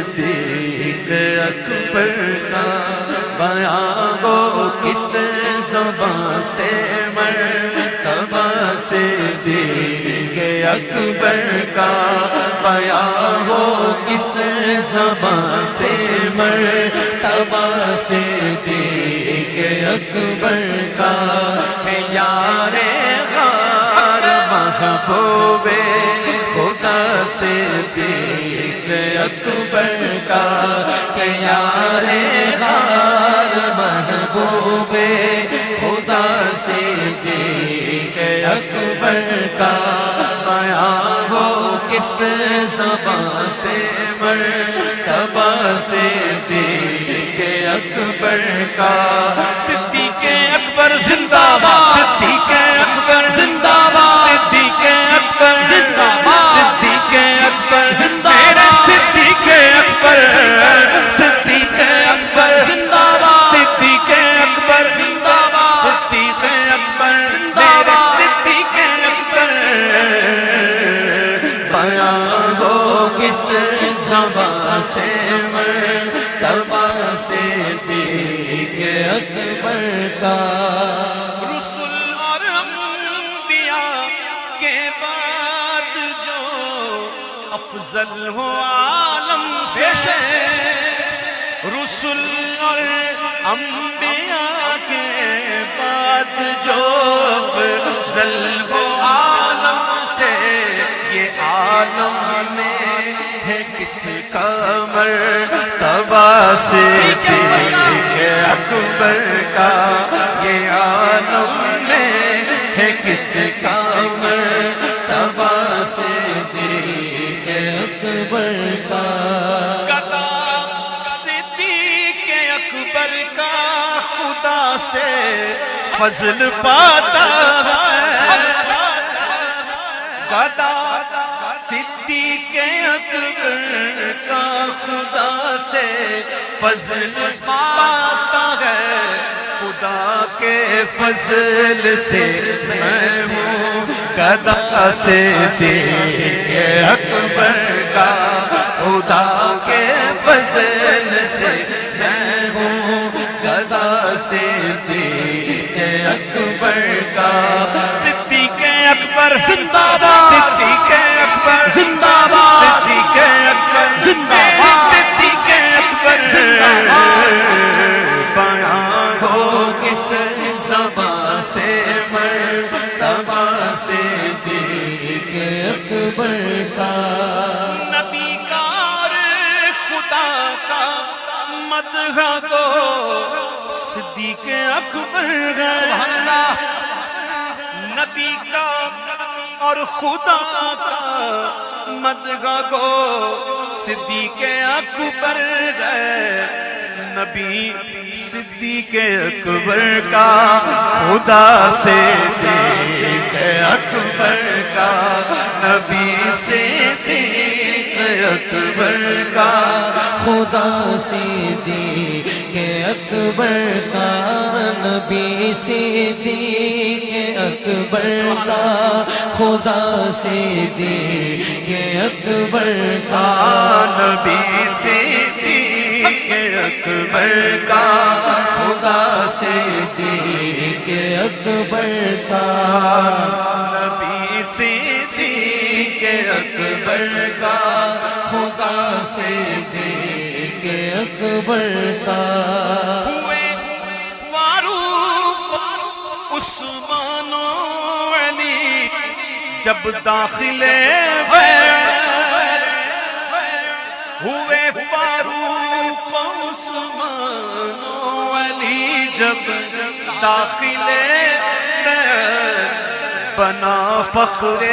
صدیق اکبر کا بیان ہو کس زبان سے مرتبہ صدیق اکبر کا بیان ہو کس زبان سے مرتبہ صدیق اکبر کا ہے یار غار محبوب خدا صدیق اکبر کا کہ یار غار محبوب خدا صدیق اکبر کا بیان ہو کس زبان سے مرتبہ صدیق اکبر کا صدیق اکبر زندہ باد صدیق اکبر زندہ باد صدیق اکبر زندہ باد صدیق اکبر زندہ باد صدیق اکبر صدیق اکبر زندہ باد صدیق اکبر زندہ باد صدیق اکبر زندہ باد صدیق اکبر بیان ہو کس زبان سے مرتبہ صدیق اکبر کا رسول اور انبیاء کے بعد جو افضل ہو عالم سے رسول اور انبیاء کے بعد جو افضل ہو عالم سے یہ عالم میں ہے کس کا مرتبہ صدیق اکبر کا یہ عالم میں ہے کس کا مرتبہ صدیق اکبر کا گدا صدیق اکبر کا خدا سے فضل پاتا ہے گدا صدیق اکبر کا خدا سے فضل پاتا ہے خدا کے فضل سے میں ہوں گدا صدیق اکبر کا خدا کے فضل سے میں ہوں گدا صدیق اکبر کا صدیق اکبر زندہ باد صدیق اکبر زندہ باد صدیق اکبر زندہ باد صدیق اکبر زندہ باد بیان ہو کس زبان سے مرتبہ صدیق اکبر کا نبی کار خدا کا مدح کو صدیق اکبر سبحان اللہ نبی کا اور خدا کا مدح کو صدیق اکبر ہے نبی صدیق اکبر کا خدا سے صدیق اکبر کا نبی صدیق اکبر کا خدا صدیق اکبر کا نبی صدیق اکبر کا خدا صدیق اکبر کا نبی صدیق اکبر کا خدا صدیق اکبر کا نبی صدیق اکبر کا خدا صدیق اکبر کا ہوئے فاروق عثمان و علی جب داخلے ہوئے فاروق عثمان و علی جب داخلے بنا فخر